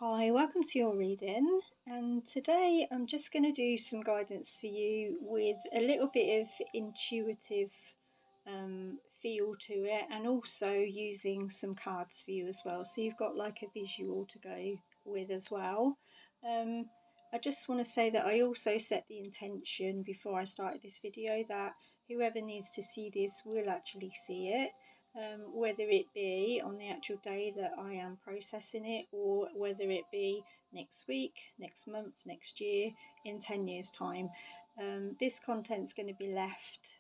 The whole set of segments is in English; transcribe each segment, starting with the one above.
Hi, welcome to your reading. And today I'm just going to do some guidance for you with a little bit of intuitive feel to it, and also using some cards for you as well. So you've got like a visual to go with as well. Um, I just want to say that I also set the intention before I started this video that whoever needs to see this will actually see it, whether it be on the actual day that I am processing it, or whether it be next week, next month, next year, in 10 years' time. This content's going to be left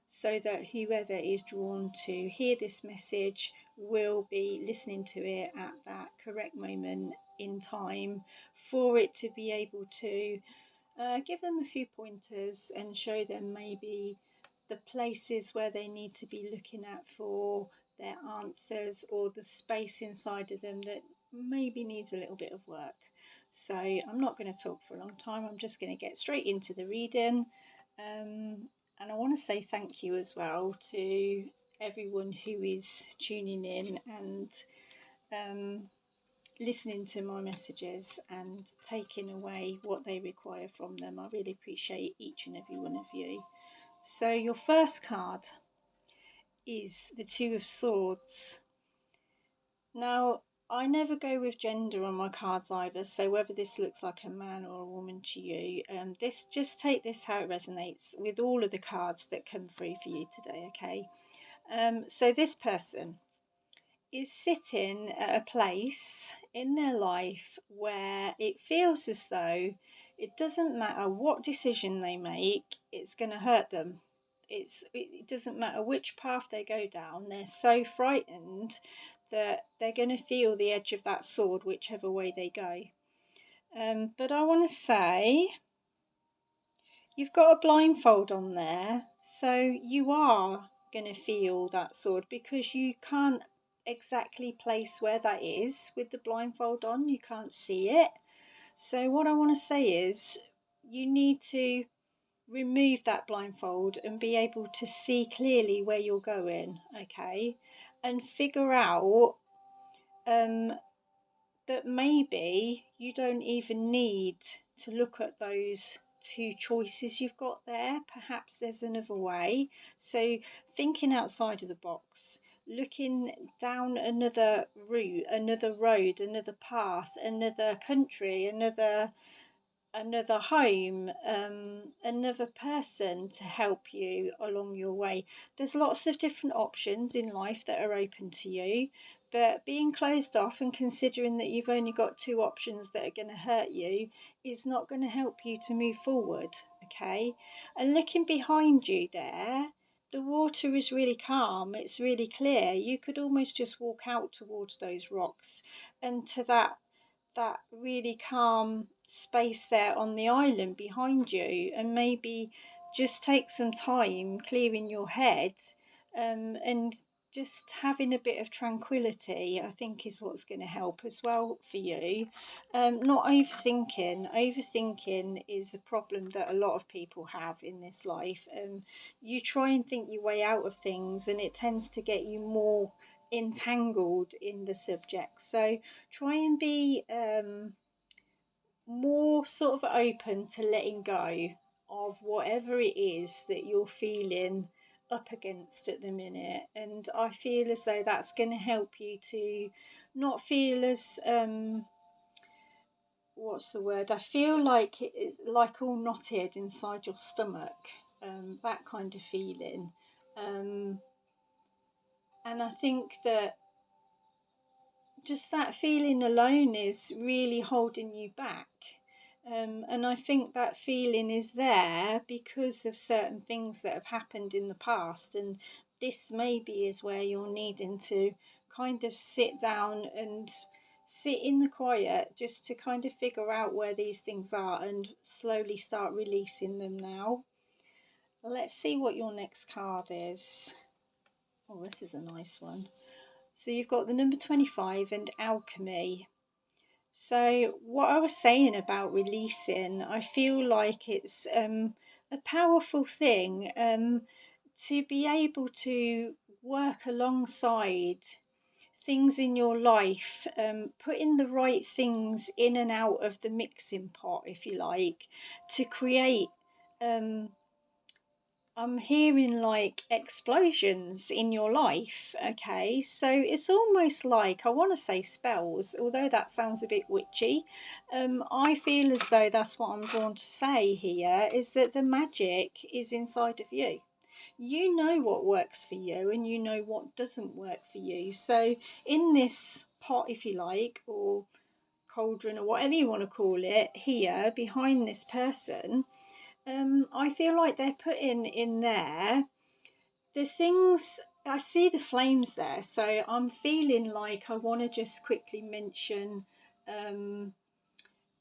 so that whoever is drawn to hear this message will be listening to it at that correct moment in time for it to be able to give them a few pointers and show them maybe the places where they need to be looking at for their answers, or the space inside of them that maybe needs a little bit of work. So I'm not going to talk for a long time, I'm just going to get straight into the reading. And I want to say thank you as well to everyone who is tuning in and um, listening to my messages and taking away what they require from them. I really appreciate each and every one of you. So, your first card is the Two of Swords. Now, I never go with gender on my cards either, so whether this looks like a man or a woman to you, this just take this how it resonates with all of the cards that come through for you today, okay? So this person is sitting at a place in their life where it feels as though it doesn't matter what decision they make, it's going to hurt them. It doesn't matter which path they go down, they're so frightened that they're going to feel the edge of that sword whichever way they go. But I want to say you've got a blindfold on there, so you are going to feel that sword because you can't exactly place where that is with the blindfold on, you can't see it. So, what I want to say is, you need to remove that blindfold and be able to see clearly where you're going, okay? And figure out um, that maybe you don't even need to look at those two choices you've got there. Perhaps there's another way. So, thinking outside of the box, looking down another route, another road, another path, another country, another home, another person to help you along your way. There's lots of different options in life that are open to you, but being closed off and considering that you've only got two options that are going to hurt you is not going to help you to move forward, okay? And looking behind you there, the water is really calm, it's really clear. You could almost just walk out towards those rocks and to that really calm space there on the island behind you, and maybe just take some time clearing your head, and just having a bit of tranquility, I think, is what's going to help as well for you. Not overthinking. Overthinking is a problem that a lot of people have in this life. You try and think your way out of things, and it tends to get you more entangled in the subject. So try and be more sort of open to letting go of whatever it is that you're feeling up against at the minute. And I feel as though that's going to help you to not feel as what's the word? I feel like it's like all knotted inside your stomach, that kind of feeling. Um, and I think that just that feeling alone is really holding you back. And I think that feeling is there because of certain things that have happened in the past. And this maybe is where you're needing to kind of sit down and sit in the quiet just to kind of figure out where these things are and slowly start releasing them now. Let's see what your next card is. Oh, this is a nice one. So you've got the number 25 and alchemy. So, what I was saying about releasing, I feel like it's a powerful thing, to be able to work alongside things in your life, putting the right things in and out of the mixing pot, if you like, to create. Um, I'm hearing like explosions in your life. Okay, so it's almost like, I want to say spells, although that sounds a bit witchy. I feel as though that's what I'm drawn to say here, is that the magic is inside of you. You know what works for you and you know what doesn't work for you. So, in this pot, if you like, or cauldron, or whatever you want to call it, here behind this person, I feel like they're putting in there the things. I see the flames there, so I'm feeling like I want to just quickly mention um,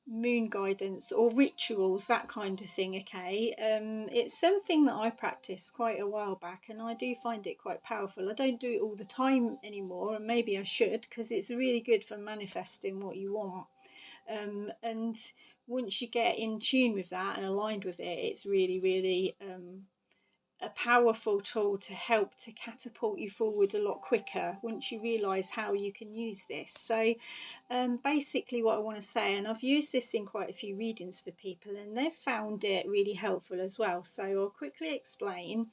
moon guidance or rituals, that kind of thing. Okay, it's something that I practiced quite a while back, and I do find it quite powerful. I don't do it all the time anymore, and maybe I should, because it's really good for manifesting what you want. And once you get in tune with that and aligned with it, it's really, really a powerful tool to help to catapult you forward a lot quicker once you realize how you can use this. So basically what I want to say, and I've used this in quite a few readings for people and they've found it really helpful as well, so I'll quickly explain.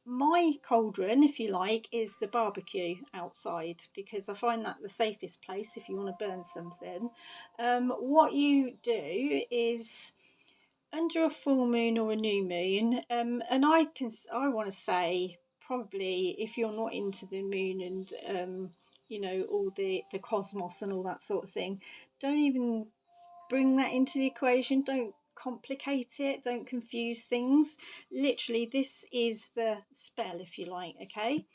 My cauldron, if you like, is the barbecue outside, because I find that the safest place if you want to burn something. What you do is, under a full moon or a new moon, and I want to say, probably if you're not into the moon and all the cosmos and all that sort of thing, don't even bring that into the equation. Don't complicate it, don't confuse things. Literally, this is the spell, if you like. Okay,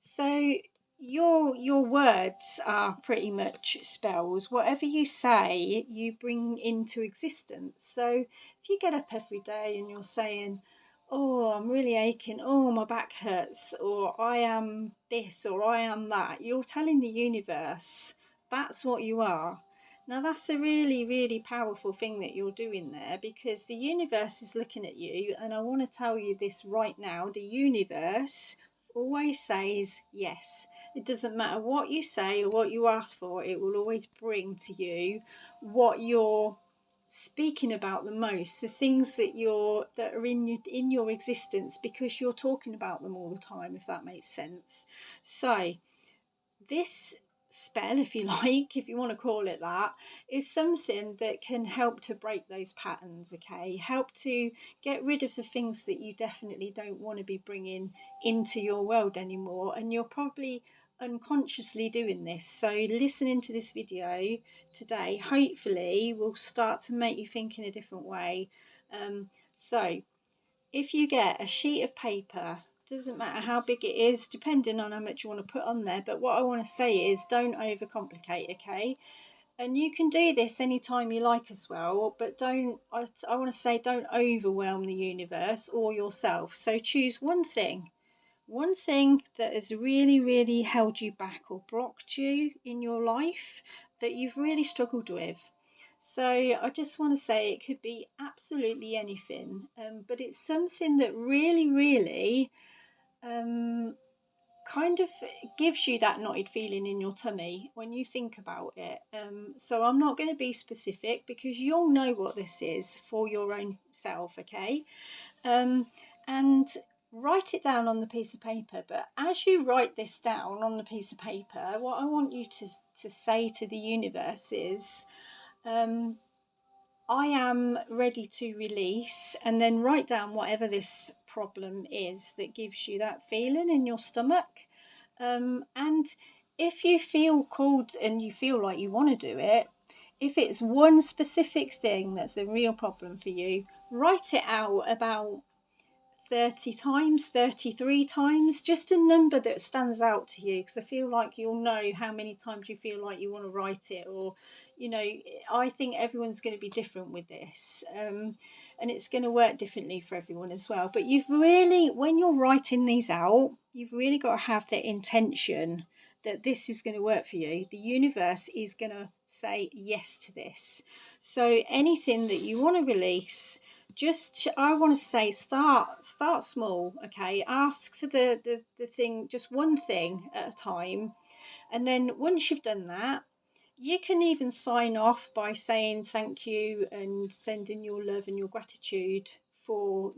so your words are pretty much spells. Whatever you say, you bring into existence. So if you get up every day and you're saying, oh, I'm really aching, oh, my back hurts, or I am this, or I am that, you're telling the universe that's what you are. Now, that's a really, really powerful thing that you're doing there, because the universe is looking at you. And I want to tell you this right now, the universe always says yes. It doesn't matter what you say or what you ask for, it will always bring to you what you're speaking about the most, the things that are in your existence, because you're talking about them all the time, if that makes sense. So this spell, if you like, if you want to call it that, is something that can help to break those patterns. Okay, help to get rid of the things that you definitely don't want to be bringing into your world anymore, and you're probably unconsciously doing this. So listening to this video today hopefully will start to make you think in a different way. So if you get a sheet of paper, doesn't matter how big it is, depending on how much you want to put on there, but what I want to say is, don't overcomplicate. Okay, and you can do this anytime you like as well, but I want to say, don't overwhelm the universe or yourself. So choose one thing that has really, really held you back or blocked you in your life, that you've really struggled with. So I just want to say, it could be absolutely anything, but it's something that really, really um, kind of gives you that knotted feeling in your tummy when you think about it. So I'm not going to be specific, because you'll know what this is for your own self. Okay, and write it down on the piece of paper. But as you write this down on the piece of paper, what I want you to say to the universe is, um, I am ready to release, and then write down whatever this problem is that gives you that feeling in your stomach. And if you feel called and you feel like you want to do it, if it's one specific thing that's a real problem for you, write it out about 30 times, 33 times, just a number that stands out to you, because I feel like you'll know how many times you feel like you want to write it. Or, I think everyone's going to be different with this, and it's going to work differently for everyone as well. But you've really, when you're writing these out, you've really got to have the intention that this is going to work for you. The universe is going to say yes to this. So anything that you want to release, just, I want to say, start small. Okay, ask for the thing, just one thing at a time. And then once you've done that, you can even sign off by saying thank you and sending your love and your gratitude for,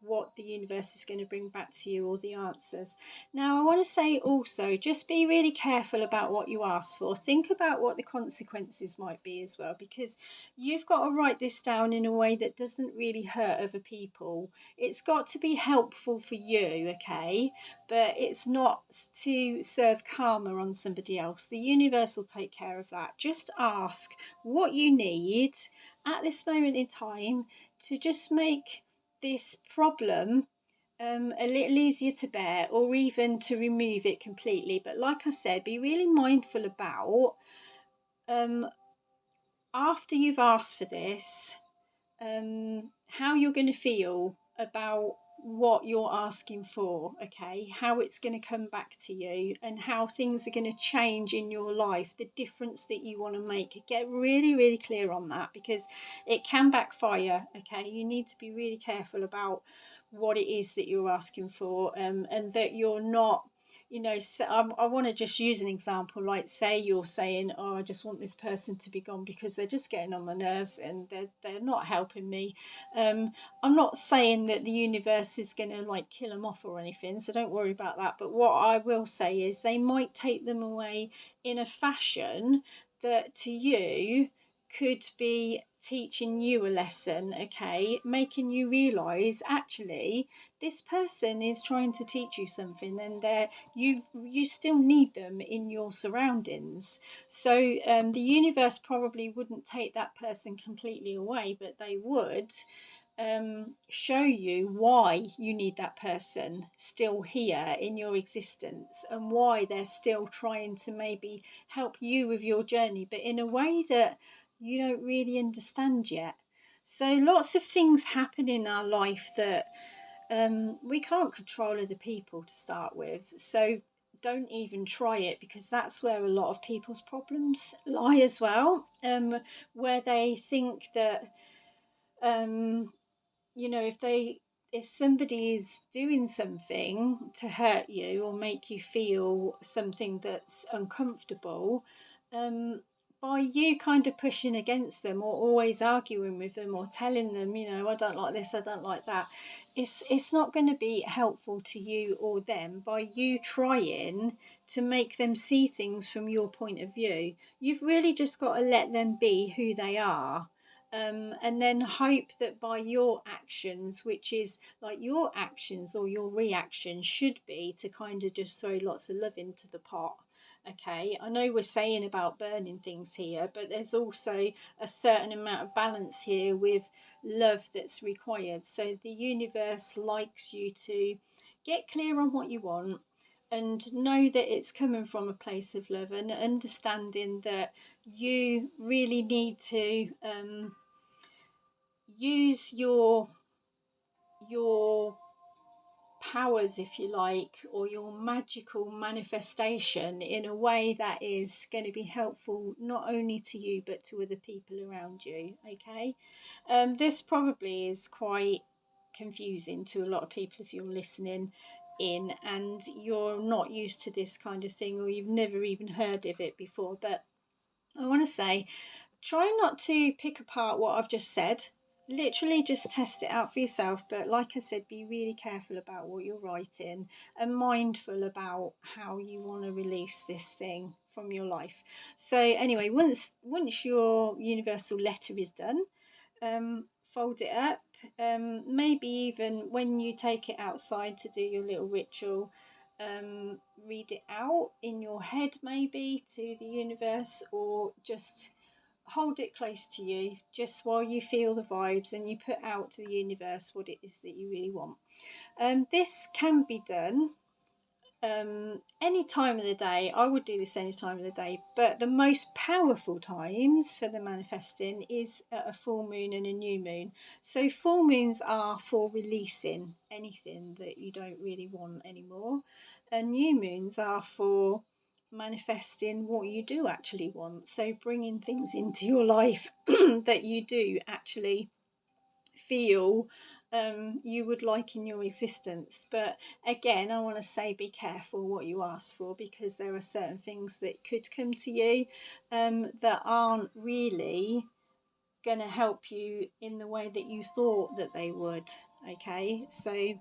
what the universe is going to bring back to you, or the answers. Now, I want to say also, just be really careful about what you ask for. Think about what the consequences might be as well, because you've got to write this down in a way that doesn't really hurt other people. It's got to be helpful for you, okay? But it's not to serve karma on somebody else. The universe will take care of that. Just ask what you need at this moment in time to just make this problem a little easier to bear, or even to remove it completely. But like I said, be really mindful about um, after you've asked for this, how you're going to feel about what you're asking for, okay? How it's going to come back to you, and how things are going to change in your life, the difference that you want to make. Get really, really clear on that, because it can backfire, okay? You need to be really careful about what it is that you're asking for, and that you're not, so I want to just use an example. Like, say you're saying, oh, I just want this person to be gone because they're just getting on my nerves and they're not helping me. I'm not saying that the universe is going to like kill them off or anything, so don't worry about that. But what I will say is they might take them away in a fashion that to you could be teaching you a lesson, okay? Making you realize actually this person is trying to teach you something, and you still need them in your surroundings. So the universe probably wouldn't take that person completely away, but they would show you why you need that person still here in your existence, and why they're still trying to maybe help you with your journey, but in a way that you don't really understand yet. So lots of things happen in our life that we can't control other people to start with. So don't even try it, because that's where a lot of people's problems lie as well. Where they think that um, if somebody is doing something to hurt you or make you feel something that's uncomfortable, um, by you kind of pushing against them, or always arguing with them, or telling them, I don't like this, I don't like that, it's not going to be helpful to you or them. By you trying to make them see things from your point of view, you've really just got to let them be who they are, and then hope that by your actions, which is like your actions or your reaction should be to kind of just throw lots of love into the pot. Okay, I know we're saying about burning things here, but there's also a certain amount of balance here with love that's required. So the universe likes you to get clear on what you want, and know that it's coming from a place of love, and understanding that you really need to use your powers, if you like, or your magical manifestation in a way that is going to be helpful not only to you but to other people around you. Okay, this probably is quite confusing to a lot of people if you're listening in and you're not used to this kind of thing, or you've never even heard of it before. But I want to say, try not to pick apart what I've just said. Literally just test it out for yourself. But like I said, be really careful about what you're writing, and mindful about how you want to release this thing from your life. So anyway, once your universal letter is done, fold it up. Maybe even when you take it outside to do your little ritual, read it out in your head, maybe to the universe, or just hold it close to you just while you feel the vibes, and you put out to the universe what it is that you really want. This can be done any time of the day. I would do this any time of the day, but the most powerful times for the manifesting is at a full moon and a new moon. So full moons are for releasing anything that you don't really want anymore, and new moons are for manifesting what you do actually want. So bringing things into your life that you do actually feel you would like in your existence. But again, I want to say be careful what you ask for, because there are certain things that could come to you that aren't really going to help you in the way that you thought that they would. Okay, so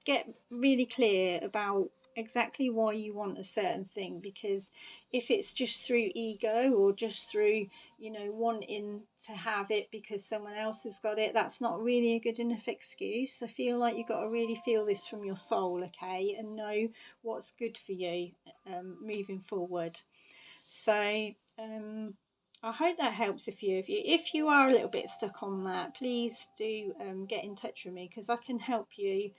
get really clear about exactly why you want a certain thing, because if it's just through ego, or just through, wanting to have it because someone else has got it, that's not really a good enough excuse. I feel like you've got to really feel this from your soul, okay, and know what's good for you moving forward. So I hope that helps a few of you. If you are a little bit stuck on that, please do get in touch with me, because I can help you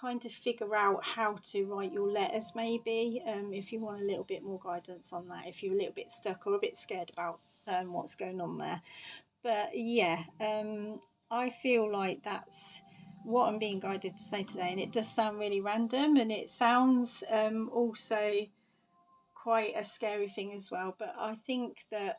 kind of figure out how to write your letters, maybe, if you want a little bit more guidance on that, if you're a little bit stuck or a bit scared about what's going on there. But yeah, I feel like that's what I'm being guided to say today, and it does sound really random, and it sounds also quite a scary thing as well. But I think that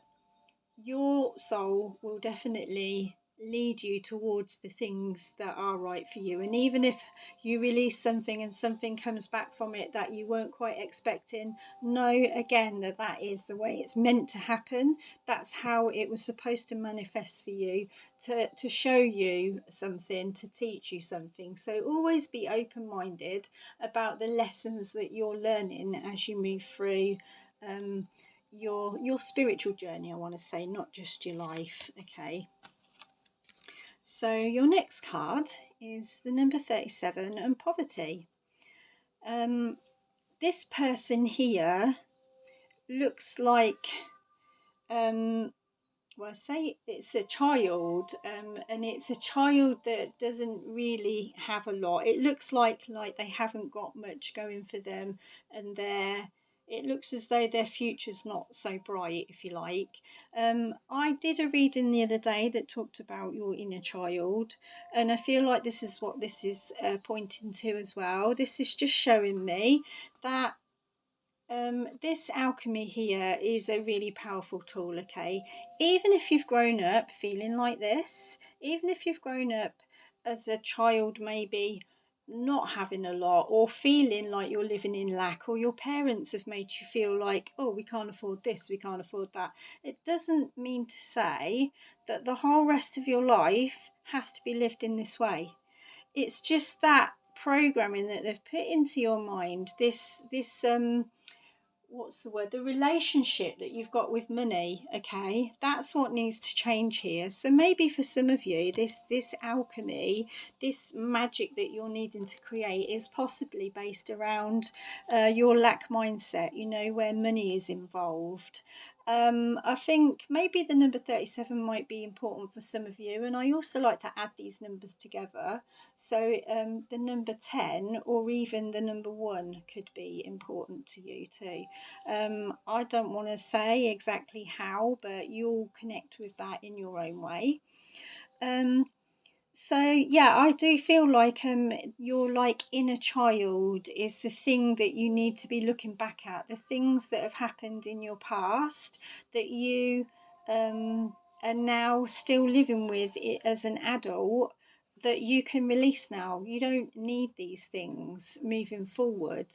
your soul will definitely lead you towards the things that are right for you. And even if you release something and something comes back from it that you weren't quite expecting, know again that that is the way it's meant to happen. That's how it was supposed to manifest for you, to show you something, to teach you something. So always be open-minded about the lessons that you're learning as you move through um, your spiritual journey, I want to say, not just your life. Okay, so your next card is the number 37, and poverty. um this person here looks like well, I say it's a child, and it's a child that doesn't really have a lot. It looks like they haven't got much going for them, and it looks as though their future's not so bright, if you like. I did a reading the other day that talked about your inner child, and I feel like this is what this is pointing to as well. This is just showing me that this alchemy here is a really powerful tool, okay? Even if you've grown up feeling like this, even if you've grown up as a child, maybe not having a lot, or feeling like you're living in lack, or your parents have made you feel like, oh, we can't afford this, we can't afford that, it doesn't mean to say that the whole rest of your life has to be lived in this way. It's just that programming that they've put into your mind, this what's the word, the relationship that you've got with money. Okay, that's what needs to change here. So maybe for some of you, this alchemy, this magic that you're needing to create, is possibly based around your lack mindset, where money is involved. I think maybe the number 37 might be important for some of you, and I also like to add these numbers together. So the number 10, or even the number 1, could be important to you too. I don't want to say exactly how, but you'll connect with that in your own way. Um, so yeah, I do feel like your like inner child is the thing that you need to be looking back at, the things that have happened in your past that you are now still living with it as an adult, that you can release now. You don't need these things moving forward.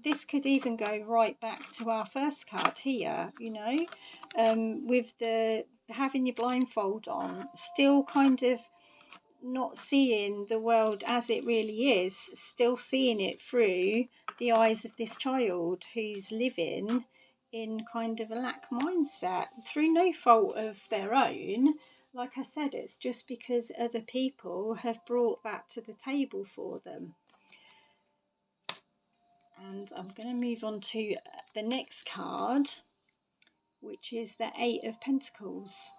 This could even go right back to our first card here, with the having your blindfold on, still kind of not seeing the world as it really is, still seeing it through the eyes of this child who's living in kind of a lack mindset through no fault of their own. Like I said, it's just because other people have brought that to the table for them. And I'm going to move on to the next card, which is the Eight of Pentacles.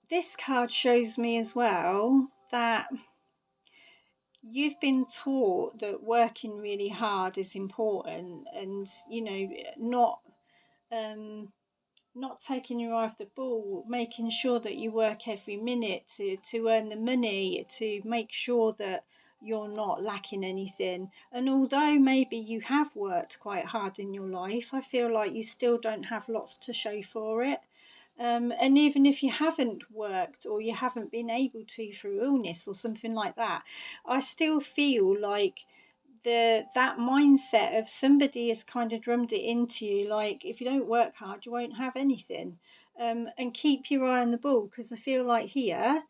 This card shows me as well that you've been taught that working really hard is important, and um, not taking your eye off the ball, making sure that you work every minute to earn the money, to make sure that you're not lacking anything. And although maybe you have worked quite hard in your life, I feel like you still don't have lots to show for it. And even if you haven't worked or you haven't been able to through illness or something like that, I still feel like that mindset of somebody has kind of drummed it into you, like if you don't work hard you won't have anything. And keep your eye on the ball, because I feel like here,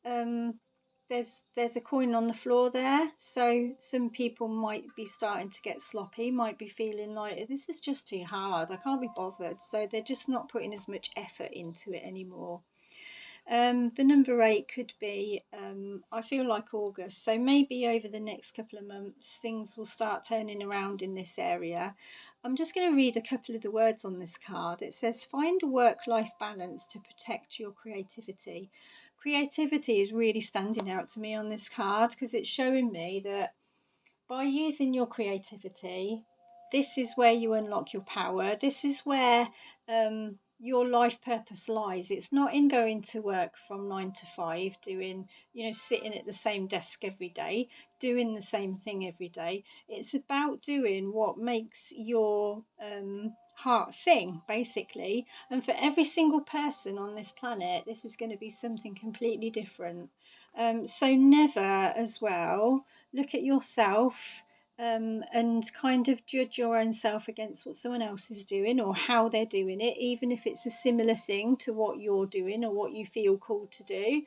um, there's a coin on the floor there. So some people might be starting to get sloppy, might be feeling like this is just too hard, I can't be bothered, so they're just not putting as much effort into it anymore. The number eight could be, I feel like August. So maybe over the next couple of months, things will start turning around in this area. I'm just going to read a couple of the words on this card. It says, find a work life balance to protect your creativity. Creativity is really standing out to me on this card, because it's showing me that by using your creativity, this is where you unlock your power. This is where your life purpose lies. It's not in going to work from 9 to 5, doing, sitting at the same desk every day, doing the same thing every day. It's about doing what makes your heart sing, basically. And for every single person on this planet, this is going to be something completely different. So never, as well, look at yourself, and kind of judge your own self against what someone else is doing or how they're doing it, even if it's a similar thing to what you're doing or what you feel called to do.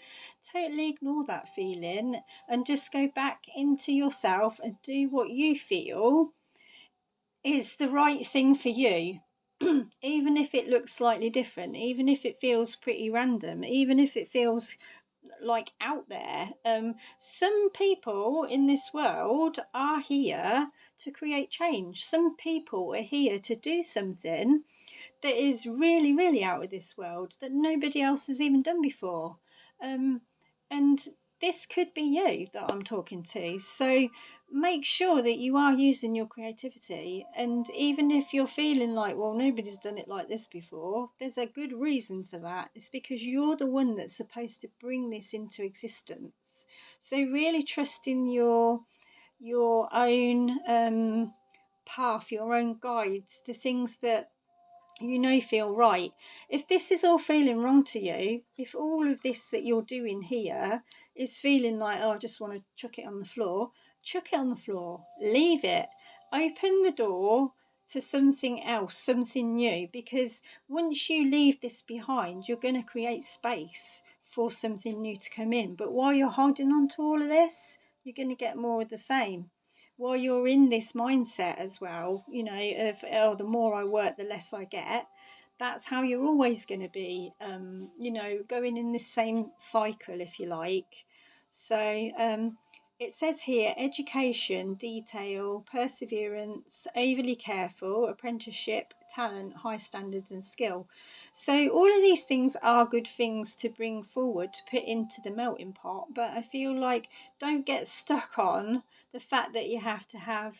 Totally ignore that feeling and just go back into yourself and do what you feel is the right thing for you. Even if it looks slightly different, even if it feels pretty random, even if it feels like out there. Some people in this world are here to create change. Some people are here to do something that is really, really out of this world that nobody else has even done before. Um, and this could be you that I'm talking to. So make sure that you are using your creativity. And even if you're feeling like, well, nobody's done it like this before, there's a good reason for that. It's because you're the one that's supposed to bring this into existence. So really trust in your own path, your own guides, the things that feel right. If this is all feeling wrong to you, if all of this that you're doing here is feeling like, oh, I just want to chuck it on the floor, chuck it on the floor, leave it, open the door to something else, something new, because once you leave this behind, you're going to create space for something new to come in. But while you're holding on to all of this, you're going to get more of the same. While you're in this mindset as well, of, oh, the more I work, the less I get, that's how you're always going to be, going in this same cycle, if you like. So it says here, education, detail, perseverance, overly careful, apprenticeship, talent, high standards and skill. So all of these things are good things to bring forward, to put into the melting pot. But I feel like, don't get stuck on the fact that you have to have,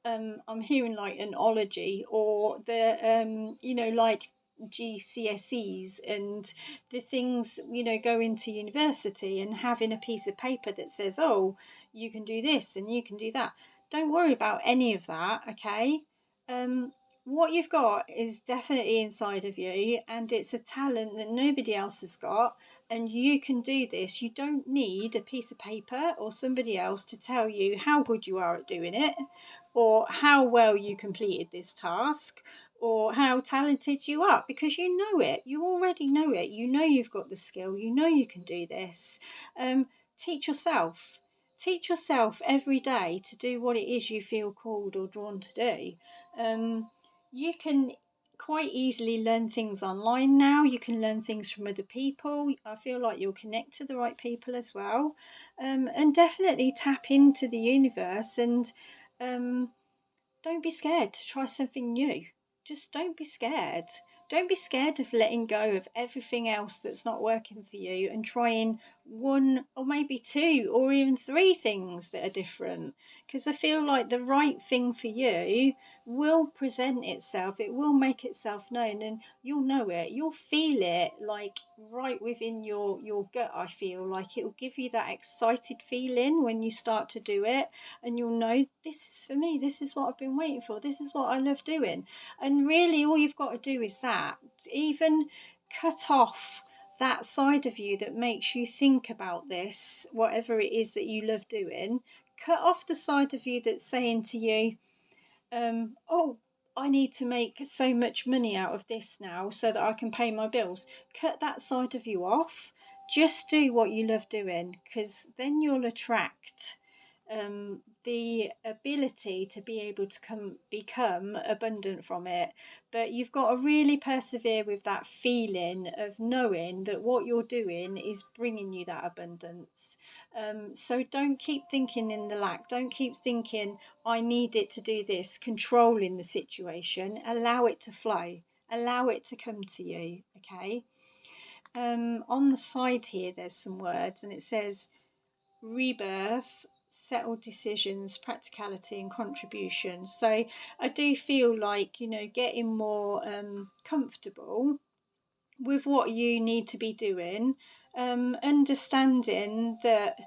I'm hearing like an ology, or the like GCSEs and the things, going to university and having a piece of paper that says, oh, you can do this and you can do that. Don't worry about any of that, okay? What you've got is definitely inside of you, and it's a talent that nobody else has got, and you can do this. You don't need a piece of paper or somebody else to tell you how good you are at doing it, or how well you completed this task, or how talented you are, because you know it. You already know it. You know you've got the skill. You know you can do this. Teach yourself. Teach yourself every day to do what it is you feel called or drawn to do. You can quite easily learn things online now. You can learn things from other people. I feel like you'll connect to the right people as well. And definitely tap into the universe, and um, don't be scared to try something new. Just don't be scared. Don't be scared of letting go of everything else that's not working for you and trying one or maybe two or even three things that are different. Because I feel like the right thing for you will present itself, it will make itself known, and you'll know it. You'll feel it, like right within your gut. I feel like it'll give you that excited feeling when you start to do it, and you'll know, this is for me, this is what I've been waiting for, this is what I love doing. And really all you've got to do is that. Even cut off that side of you that makes you think about this, whatever it is that you love doing. Cut off the side of you that's saying to you, oh, I need to make so much money out of this now so that I can pay my bills. Cut that side of you off. Just do what you love doing, because then you'll attract the ability to be able to become abundant from it. But you've got to really persevere with that feeling of knowing that what you're doing is bringing you that abundance. So don't keep thinking in the lack. Don't keep thinking, I need it to do this, controlling the situation. Allow it to flow. Allow it to come to you. Okay. On the side here, there's some words, and it says rebirth, settled decisions, practicality, and contribution. So I do feel like, getting more comfortable with what you need to be doing, understanding that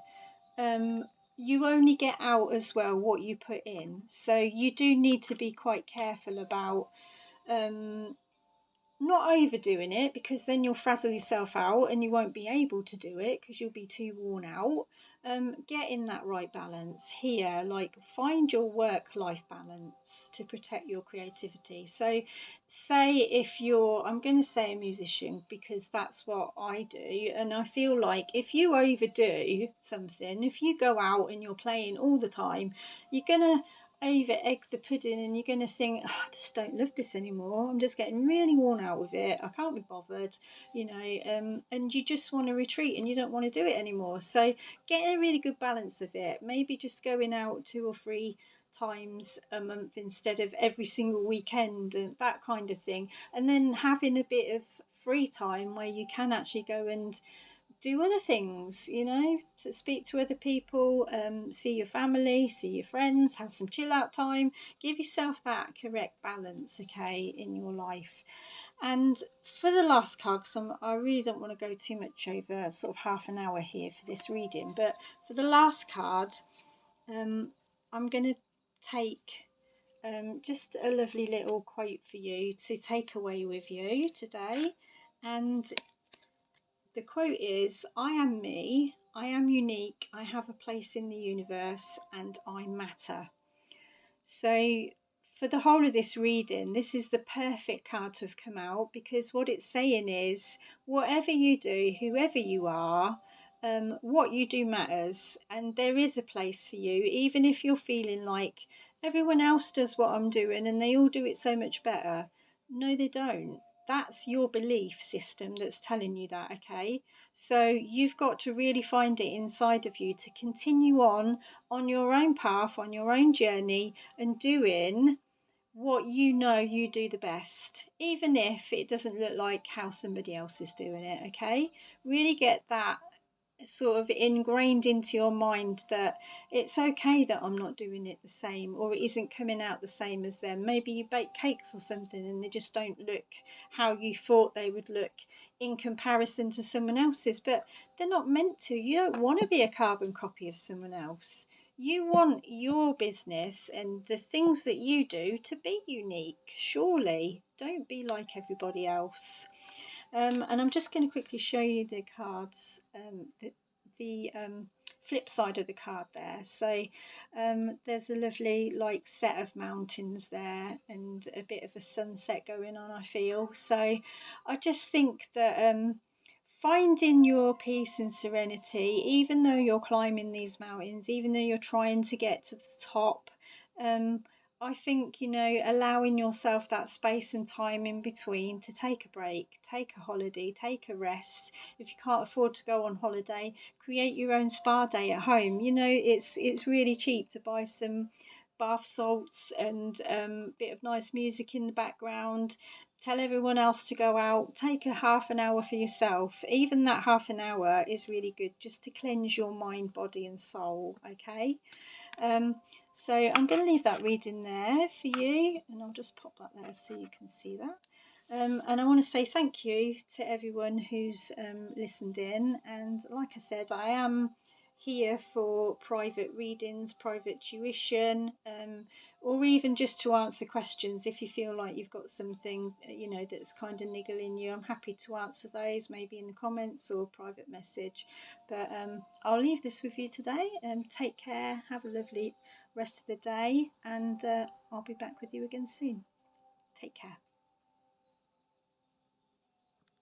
you only get out as well what you put in. So you do need to be quite careful about um, not overdoing it, because then you'll frazzle yourself out and you won't be able to do it because you'll be too worn out. Getting that right balance here, like find your work life balance to protect your creativity. So say if you're, I'm going to say a musician because that's what I do, and I feel like if you overdo something, if you go out and you're playing all the time, you're going to over egg the pudding, and you're going to think, oh, I just don't love this anymore. I'm just getting really worn out with it. I can't be bothered, and you just want to retreat and you don't want to do it anymore. So getting a really good balance of it, maybe just going out 2 or 3 times a month instead of every single weekend, and that kind of thing, and then having a bit of free time where you can actually go and do other things, to speak to other people, see your family, see your friends, have some chill out time. Give yourself that correct balance, okay, in your life. And for the last card, because I really don't want to go too much over sort of half an hour here for this reading, but for the last card, I'm going to take just a lovely little quote for you to take away with you today. And the quote is, I am me, I am unique, I have a place in the universe, and I matter. So, for the whole of this reading, this is the perfect card to have come out, because what it's saying is, whatever you do, whoever you are, what you do matters, and there is a place for you, even if you're feeling like everyone else does what I'm doing and they all do it so much better. No, they don't. That's your belief system that's telling you that, okay? So you've got to really find it inside of you to continue on your own path, on your own journey, and doing what you do the best, even if it doesn't look like how somebody else is doing it, okay? Really get that sort of ingrained into your mind that it's okay that I'm not doing it the same, or it isn't coming out the same as them. Maybe you bake cakes or something and they just don't look how you thought they would look in comparison to someone else's, but they're not meant to. You don't want to be a carbon copy of someone else. You want your business and the things that you do to be unique. Surely don't be like everybody else. And I'm just going to quickly show you the cards, the flip side of the card there. So there's a lovely like set of mountains there and a bit of a sunset going on, I feel. So I just think that finding your peace and serenity, even though you're climbing these mountains, even though you're trying to get to the top, um, I think, allowing yourself that space and time in between to take a break, take a holiday, take a rest. If you can't afford to go on holiday, create your own spa day at home. It's really cheap to buy some bath salts and a bit of nice music in the background. Tell everyone else to go out. Take a half an hour for yourself. Even that half an hour is really good just to cleanse your mind, body, and soul. Okay. Um, so I'm going to leave that reading there for you, and I'll just pop that there so you can see that. And I want to say thank you to everyone who's listened in. And like I said, I am here for private readings, private tuition. or even just to answer questions if you feel like you've got something that's kind of niggling you. I'm happy to answer those, maybe in the comments or private message. But I'll leave this with you today. Take care, have a lovely rest of the day, and I'll be back with you again soon. Take care.